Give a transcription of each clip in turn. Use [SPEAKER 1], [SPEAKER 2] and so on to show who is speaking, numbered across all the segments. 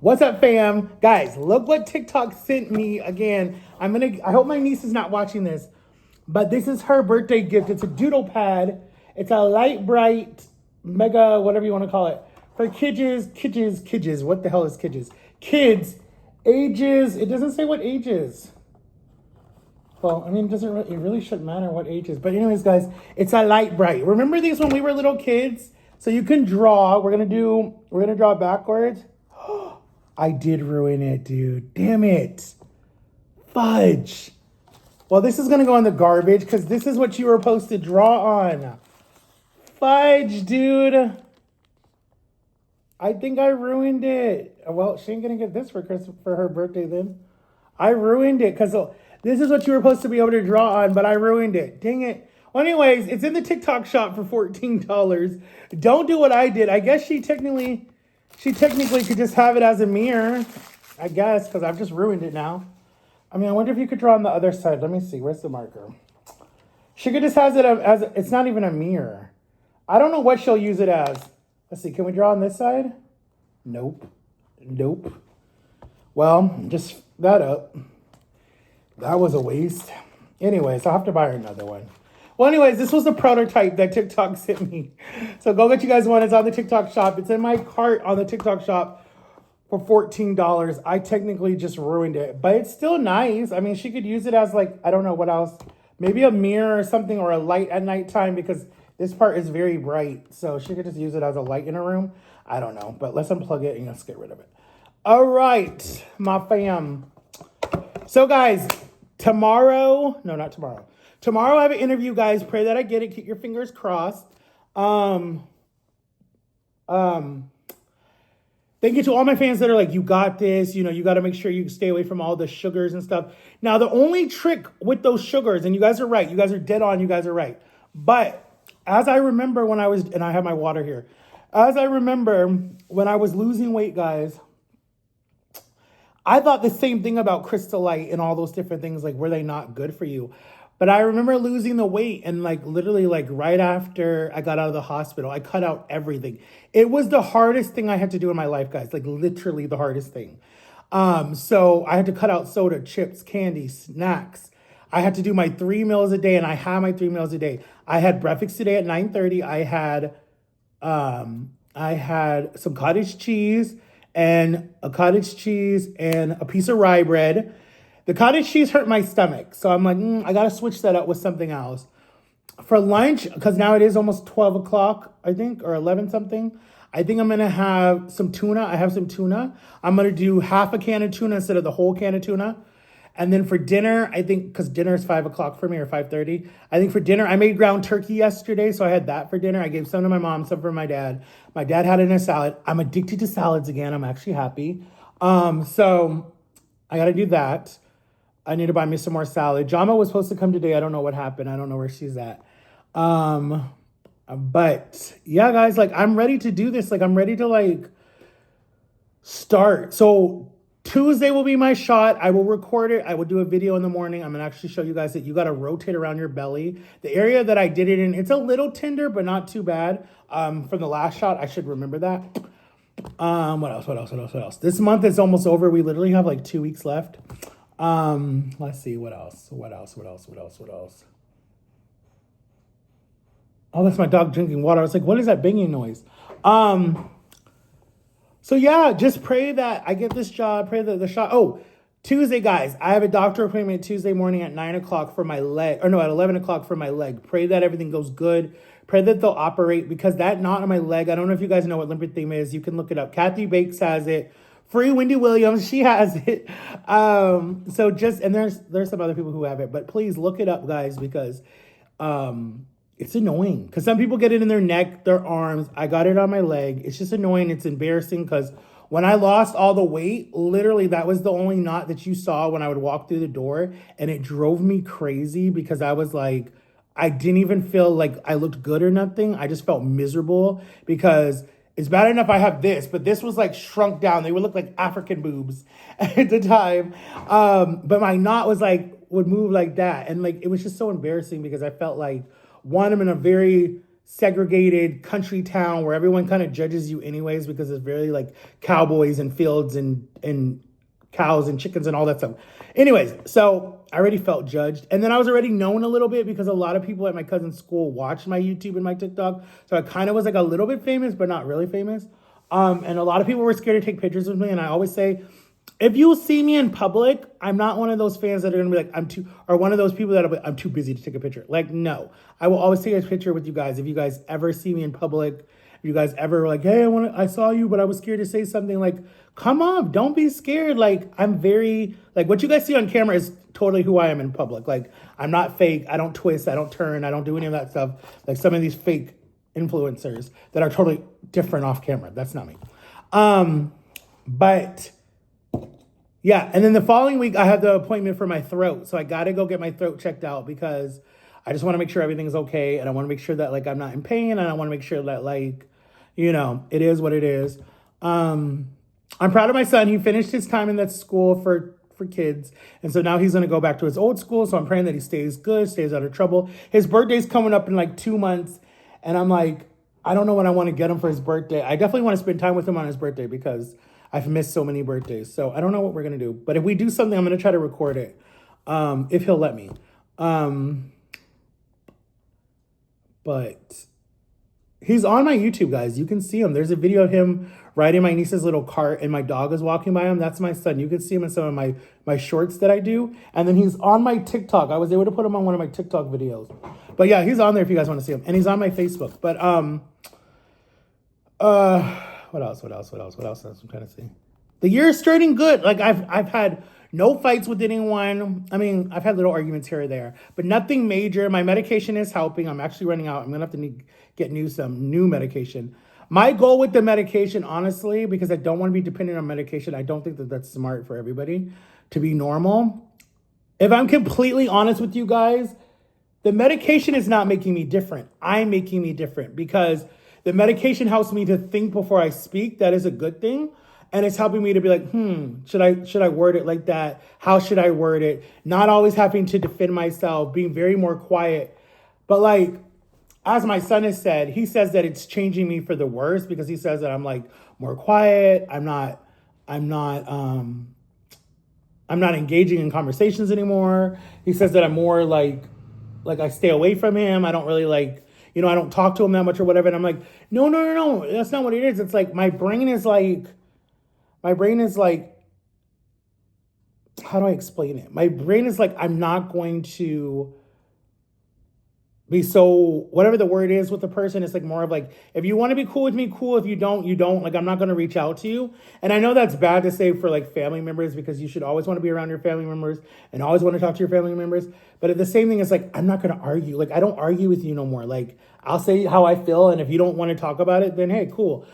[SPEAKER 1] What's up, fam? Guys, look what TikTok sent me again. I hope my niece is not watching this, but this is her birthday gift. It's a doodle pad. It's a light bright mega, whatever you want to call it, for kids. What the hell is kids? Kids, ages. It doesn't say what ages. Well, I mean, it really shouldn't matter what ages. But anyways, guys, it's a light bright. Remember these when we were little kids? So you can draw. We're gonna draw backwards. I did ruin it, dude. Damn it. Fudge. Well, this is gonna go in the garbage because this is what you were supposed to draw on. Fudge, dude. I think I ruined it. Well, she ain't gonna get this for her birthday then. I ruined it because this is what you were supposed to be able to draw on, but I ruined it. Dang it. Well, anyways, it's in the TikTok shop for $14. Don't do what I did. I guess she technically could just have it as a mirror. I guess, because I've just ruined it now. I mean, I wonder if you could draw on the other side. Let me see. Where's the marker? She could just has it as it's not even a mirror. I don't know what she'll use it as. Let's see. Can we draw on this side? Nope. Well, just that up. That was a waste. Anyways, I'll have to buy her another one. Well, anyways, this was the prototype that TikTok sent me. So go get you guys one. It's on the TikTok shop. It's in my cart on the TikTok shop for $14. I technically just ruined it, but it's still nice. I mean, she could use it as like, I don't know what else. Maybe a mirror or something, or a light at nighttime, because this part is very bright. So she could just use it as a light in her room. I don't know, but let's unplug it and let's get rid of it. All right, my fam. So guys, not tomorrow. Tomorrow I have an interview, guys. Pray that I get it. Keep your fingers crossed. Thank you to all my fans that are like, you got this. You know, you got to make sure you stay away from all the sugars and stuff. Now, the only trick with those sugars, and you guys are right. You guys are dead on. You guys are right. But as I remember when I was, and I have my water here. As I remember when I was losing weight, guys, I thought the same thing about Crystal Light and all those different things. Like, were they not good for you? But I remember losing the weight, and like literally like right after I got out of the hospital, I cut out everything. It was the hardest thing I had to do in my life, guys. Like literally the hardest thing. So I had to cut out soda, chips, candy, snacks. I had to do my 3 meals a day, and I had my 3 meals a day. I had breakfast today at 9:30. I had some cottage cheese and a piece of rye bread. The cottage cheese hurt my stomach. So I'm like, I got to switch that up with something else. For lunch, because now it is almost 12 o'clock, I think, or 11 something. I think I'm going to have some tuna. I have some tuna. I'm going to do half a can of tuna instead of the whole can of tuna. And then for dinner, I think, because dinner is 5 o'clock for me, or 5:30. I think for dinner, I made ground turkey yesterday, so I had that for dinner. I gave some to my mom, some for my dad. My dad had it in a salad. I'm addicted to salads again. I'm actually happy. So I got to do that. I need to buy me some more salad. Jama was supposed to come today. I don't know what happened. I don't know where she's at. But yeah, guys, like I'm ready to do this. Like I'm ready to like start. So Tuesday will be my shot. I will record it. I will do a video in the morning. I'm gonna actually show you guys that you gotta rotate around your belly. The area that I did it in, it's a little tender, but not too bad. From the last shot, I should remember that. What else? This month is almost over. We literally have like 2 weeks left. Let's see, what else? Oh, that's my dog drinking water. I was like, what is that banging noise? So yeah, just pray that I get this job, pray that the shot. Oh, Tuesday, guys, I have a doctor appointment Tuesday morning at 9 o'clock for my leg, at 11 o'clock for my leg. Pray that everything goes good. Pray that they'll operate, because that knot on my leg, I don't know if you guys know what lymphedema is. You can look it up. Kathy Bakes has it. Free Wendy Williams, she has it. So just, and there's some other people who have it, but please look it up, guys, because it's annoying. Because some people get it in their neck, their arms. I got it on my leg. It's just annoying. It's embarrassing because when I lost all the weight, literally that was the only knot that you saw when I would walk through the door, and it drove me crazy because I was like, I didn't even feel like I looked good or nothing. I just felt miserable because it's bad enough I have this, but this was like shrunk down. They would look like African boobs at the time. But my knot was like, would move like that. And like, it was just so embarrassing because I felt like, one, I'm in a very segregated country town where everyone kind of judges you anyways because it's very like cowboys and fields and cows and chickens and all that stuff. Anyways, so I already felt judged. And then I was already known a little bit because a lot of people at my cousin's school watched my YouTube and my TikTok. So I kind of was like a little bit famous, but not really famous. And a lot of people were scared to take pictures with me. And I always say, if you see me in public, I'm not one of those fans that are going to be like, or one of those people that'll be, I'm too busy to take a picture. Like, no, I will always take a picture with you guys. If you guys ever see me in public, if you guys ever like, hey, I saw you, but I was scared to say something, like, come on, don't be scared. Like, I'm very, like, what you guys see on camera is totally who I am in public. Like, I'm not fake. I don't twist. I don't turn. I don't do any of that stuff. Like some of these fake influencers that are totally different off camera. That's not me. But yeah. And then the following week I have the appointment for my throat. So I got to go get my throat checked out because I just want to make sure everything's okay. And I want to make sure that like I'm not in pain. And I want to make sure that like, you know, it is what it is. I'm proud of my son. He finished his time in that school for kids. And so now he's going to go back to his old school. So I'm praying that he stays good, stays out of trouble. His birthday's coming up in like 2 months. And I'm like, I don't know what I want to get him for his birthday. I definitely want to spend time with him on his birthday because I've missed so many birthdays. So I don't know what we're going to do. But if we do something, I'm going to try to record it. If he'll let me. But he's on my YouTube, guys. You can see him. There's a video of him riding my niece's little cart and my dog is walking by him. That's my son. You can see him in some of my shorts that I do. And then he's on my TikTok. I was able to put him on one of my TikTok videos. But yeah, he's on there if you guys want to see him. And he's on my Facebook. But what else? What else? I'm trying to see. The year is starting good. Like I've had no fights with anyone. I mean, I've had little arguments here or there, but nothing major. My medication is helping. I'm actually running out. I'm gonna have to get some new medication. My goal with the medication, honestly, because I don't want to be dependent on medication, I don't think that that's smart for everybody to be normal. If I'm completely honest with you guys, the medication is not making me different. I'm making me different because the medication helps me to think before I speak. That is a good thing. And it's helping me to be like, should I word it like that? How should I word it? Not always having to defend myself, being very more quiet. But like, as my son has said, he says that it's changing me for the worse because he says that I'm like more quiet. I'm not engaging in conversations anymore. He says that I'm more like I stay away from him. I don't really like, I don't talk to him that much or whatever. And I'm like, no. That's not what it is. It's like, my brain is like, how do I explain it? My brain is like, I'm not going to be so, whatever the word is with the person, it's like more of like, if you want to be cool with me, cool. If you don't, you don't. Like, I'm not going to reach out to you. And I know that's bad to say for like family members because you should always want to be around your family members and always want to talk to your family members. But at the same thing, it's like, I'm not going to argue. Like, I don't argue with you no more. Like, I'll say how I feel. And if you don't want to talk about it, then hey, cool.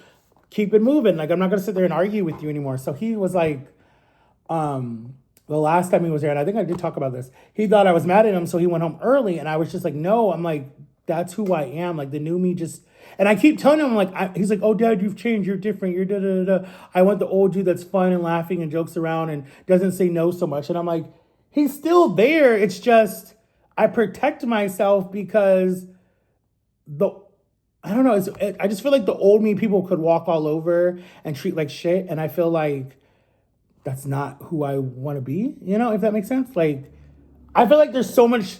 [SPEAKER 1] Keep it moving. Like, I'm not going to sit there and argue with you anymore. So he was like, the last time he was there, and I think I did talk about this, he thought I was mad at him, so he went home early, and I was just like, no, I'm like, that's who I am. Like, the new me just, and I keep telling him, like, he's like, oh, Dad, you've changed, you're different, you're da-da-da-da. I want the old you that's fun and laughing and jokes around and doesn't say no so much. And I'm like, he's still there. It's just, I protect myself because I don't know, I just feel like the old me people could walk all over and treat like shit, and I feel like that's not who I want to be, if that makes sense. Like, I feel like there's so much,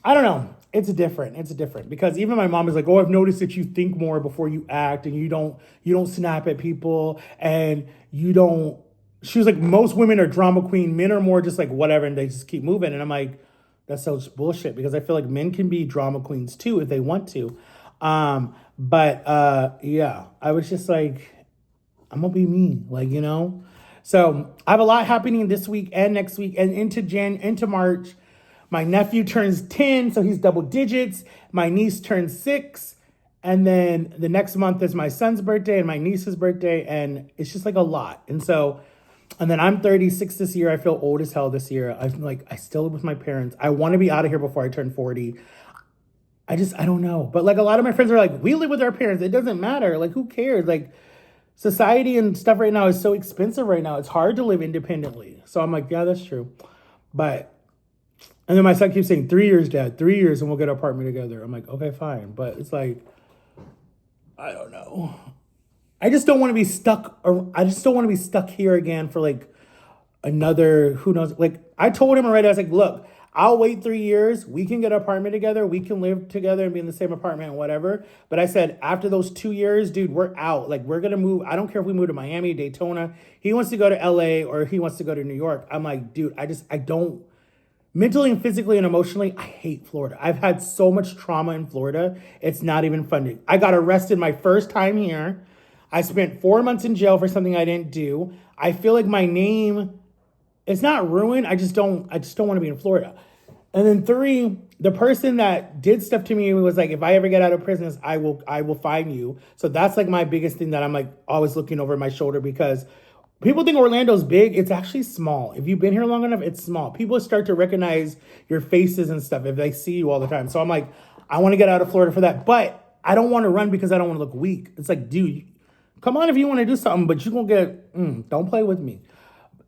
[SPEAKER 1] I don't know. It's different because even my mom is like, oh, I've noticed that you think more before you act and you don't snap at people and she was like, most women are drama queen. Men are more just like whatever. And they just keep moving. And I'm like, that's so bullshit because I feel like men can be drama queens too, if they want to. Yeah, I was just like, I'm gonna be me, So I have a lot happening this week and next week and into March. My nephew turns 10, so he's double digits. My niece turns 6. And then the next month is my son's birthday and my niece's birthday. And it's just like a lot. And then I'm 36 this year. I feel old as hell this year. I still live with my parents. I want to be out of here before I turn 40. I don't know. But like a lot of my friends are like, we live with our parents. It doesn't matter. Like, who cares? Like, society and stuff right now is so expensive right now. It's hard to live independently. So I'm like, yeah, that's true. And then my son keeps saying, 3 years, Dad, 3 years, and we'll get an apartment together. I'm like, okay, fine. But it's like, I don't know. I just don't want to be stuck, or I just don't want to be stuck here again for like another, who knows. Like, I told him already, I was like, look, I'll wait 3 years. We can get an apartment together. We can live together and be in the same apartment and whatever. But I said, after those 2 years, dude, we're out. Like, we're going to move. I don't care if we move to Miami, Daytona. He wants to go to LA or he wants to go to New York. I'm like, dude, I don't, mentally and physically and emotionally, I hate Florida. I've had so much trauma in Florida. It's not even funny. I got arrested my first time here. I spent 4 months in jail for something I didn't do. I feel like my name, it's not ruined. I just don't want to be in Florida. And then 3, the person that did stuff to me was like, if I ever get out of prison, I will find you. So that's like my biggest thing that I'm like always looking over my shoulder, because people think Orlando's big. It's actually small. If you've been here long enough, it's small. People start to recognize your faces and stuff if they see you all the time. So I'm like, I want to get out of Florida for that. But I don't want to run because I don't want to look weak. It's like, dude, come on if you want to do something, but you're going to get, don't play with me.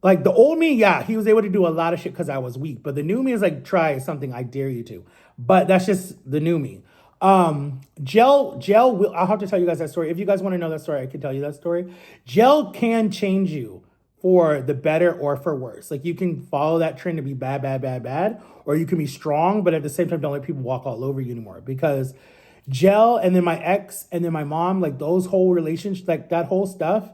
[SPEAKER 1] Like the old me, yeah, he was able to do a lot of shit because I was weak. But the new me is like, try something, I dare you to. But that's just the new me. Gel, I'll have to tell you guys that story. If you guys want to know that story, I can tell you that story. Gel can change you for the better or for worse. Like you can follow that trend to be bad, or you can be strong, but at the same time, don't let people walk all over you anymore. Because Gel and then my ex and then my mom, like those whole relationships, like that whole stuff,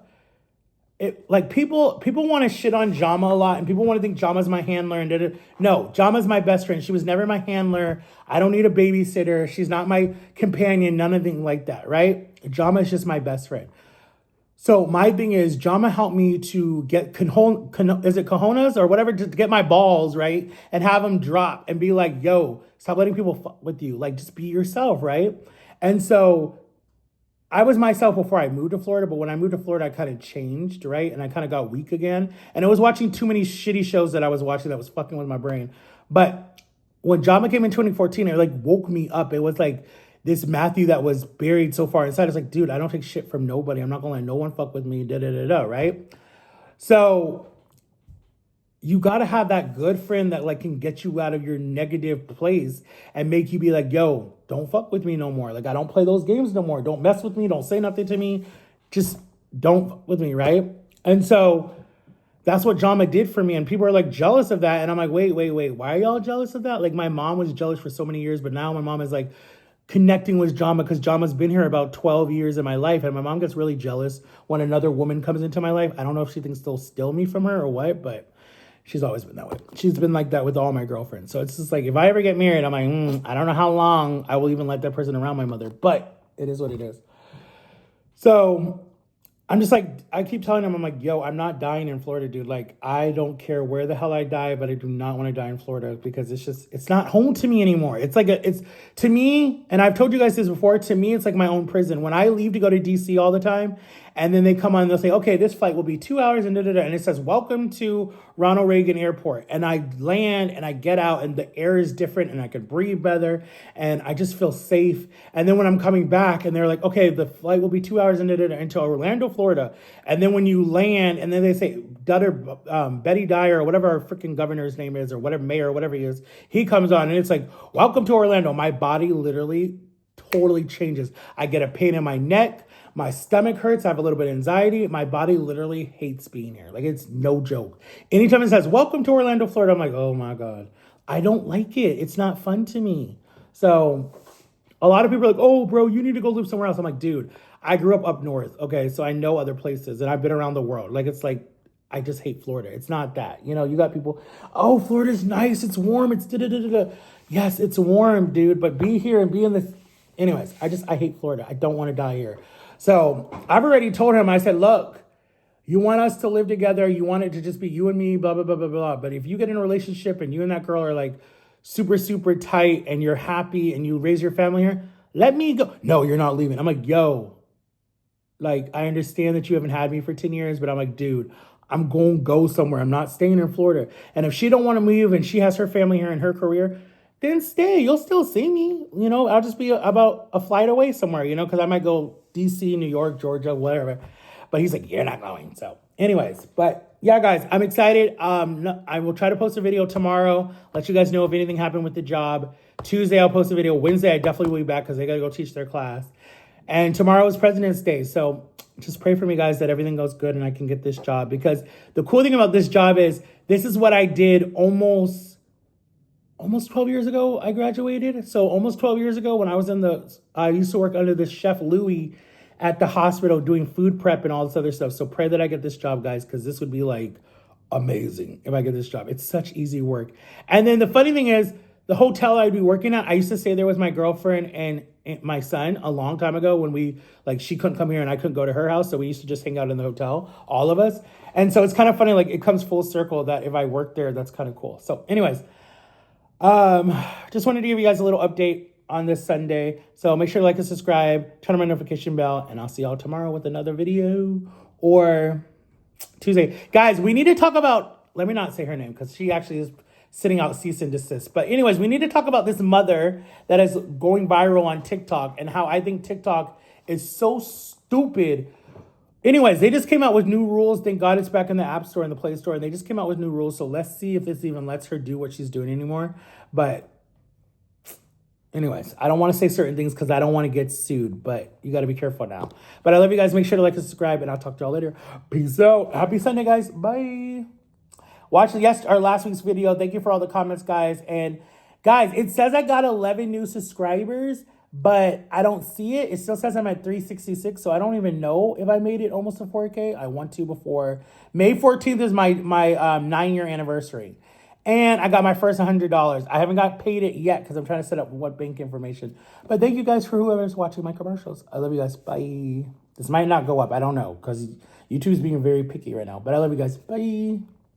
[SPEAKER 1] it like people want to shit on Jama a lot, and people want to think Jama's my handler and no, Jama's my best friend. She was never my handler. I don't need a babysitter. She's not my companion, none of thing like that, right? Jama is just my best friend. So my thing is, Jama helped me to get is it cojones or whatever, to get my balls, right? And have them drop and be like, yo, stop letting people fuck with you. Like, just be yourself, right? And so I was myself before I moved to Florida, but when I moved to Florida, I kind of changed, right? And I kind of got weak again. And I was watching too many shitty shows that I was watching that was fucking with my brain. But when Jama came in 2014, it like woke me up. It was like this Matthew that was buried so far inside. It's like, dude, I don't take shit from nobody. I'm not gonna let no one fuck with me, right? So you got to have that good friend that like can get you out of your negative place and make you be like, yo, don't fuck with me no more. Like, I don't play those games no more. Don't mess with me. Don't say nothing to me. Just don't fuck with me, right? And so that's what Jama did for me. And people are like jealous of that. And I'm like, wait. Why are y'all jealous of that? Like, my mom was jealous for so many years, but now my mom is like connecting with Jama because Jama's been here about 12 years in my life. And my mom gets really jealous when another woman comes into my life. I don't know if she thinks they'll steal me from her or what, but she's always been that way. She's been like that with all my girlfriends. So it's just like, if I ever get married, I'm like, I don't know how long I will even let that person around my mother, but it is what it is. So I'm just like, I keep telling them, I'm like, yo, I'm not dying in Florida, dude. Like, I don't care where the hell I die, but I do not want to die in Florida because it's not home to me anymore. It's like, it's to me, and I've told you guys this before, to me, it's like my own prison. When I leave to go to DC all the time, and then they come on and they'll say, okay, this flight will be 2 hours and and it says, welcome to Ronald Reagan Airport. And I land and I get out and the air is different and I can breathe better and I just feel safe. And then when I'm coming back and they're like, okay, the flight will be 2 hours and into Orlando, Florida. And then when you land and then they say, Betty Dyer or whatever our freaking governor's name is or whatever, mayor or whatever he is, he comes on and it's like, welcome to Orlando. My body literally totally changes. I get a pain in my neck. My stomach hurts. I have a little bit of anxiety. My body literally hates being here. Like, it's no joke. Anytime it says, welcome to Orlando, Florida, I'm like, oh my God. I don't like it. It's not fun to me. So a lot of people are like, oh, bro, you need to go live somewhere else. I'm like, dude, I grew up north. Okay, so I know other places and I've been around the world. Like, it's like, I just hate Florida. It's not that. You know, you got people, oh, Florida's nice. It's warm. It's da-da-da-da-da. Yes, it's warm, dude. But be here and be in this. Anyways, I hate Florida. I don't want to die here. So I've already told him, I said, look, you want us to live together. You want it to just be you and me, blah, blah, blah, blah, blah. But if you get in a relationship and you and that girl are like super, super tight and you're happy and you raise your family here, let me go. No, you're not leaving. I'm like, yo, like, I understand that you haven't had me for 10 years, but I'm like, dude, I'm going to go somewhere. I'm not staying in Florida. And if she don't want to move and she has her family here and her career, then stay. You'll still see me. You know, I'll just be about a flight away somewhere, you know, because I might go DC, New York, Georgia, whatever. But he's like, you're not going. So anyways, but yeah, guys, I'm excited. I will try to post a video tomorrow. Let you guys know if anything happened with the job. Tuesday, I'll post a video. Wednesday, I definitely will be back because they got to go teach their class. And tomorrow is President's Day. So just pray for me, guys, that everything goes good and I can get this job. Because the cool thing about this job is this is what I did almost 12 years ago. I graduated. So almost 12 years ago when I used to work under this Chef Louis at the hospital doing food prep and all this other stuff. So pray that I get this job, guys, because this would be like amazing if I get this job. It's such easy work. And then the funny thing is, the hotel I'd be working at, I used to stay there with my girlfriend and my son a long time ago when she couldn't come here and I couldn't go to her house. So we used to just hang out in the hotel, all of us. And so it's kind of funny, like it comes full circle that if I work there, that's kind of cool. So anyways, just wanted to give you guys a little update on this Sunday. So make sure to like and subscribe, turn on my notification bell, and I'll see y'all tomorrow with another video or Tuesday. Guys, we need to talk about, let me not say her name because she actually is sitting out cease and desist. But anyways, we need to talk about this mother that is going viral on TikTok and how I think TikTok is so stupid. Anyways, they just came out with new rules. Thank God it's back in the App Store and the Play Store. And they just came out with new rules. So let's see if this even lets her do what she's doing anymore. But anyways, I don't want to say certain things because I don't want to get sued. But you got to be careful now. But I love you guys. Make sure to like and subscribe. And I'll talk to y'all later. Peace out. Happy Sunday, guys. Bye. Watch our last week's video. Thank you for all the comments, guys. And guys, it says I got 11 new subscribers, but I don't see it. It still says I'm at 366, so I don't even know if I made it almost to 4K. I want to before. May 14th is my 9-year anniversary. And I got my first $100. I haven't got paid it yet because I'm trying to set up what bank information. But thank you guys for whoever's watching my commercials. I love you guys. Bye. This might not go up. I don't know because YouTube's being very picky right now. But I love you guys. Bye.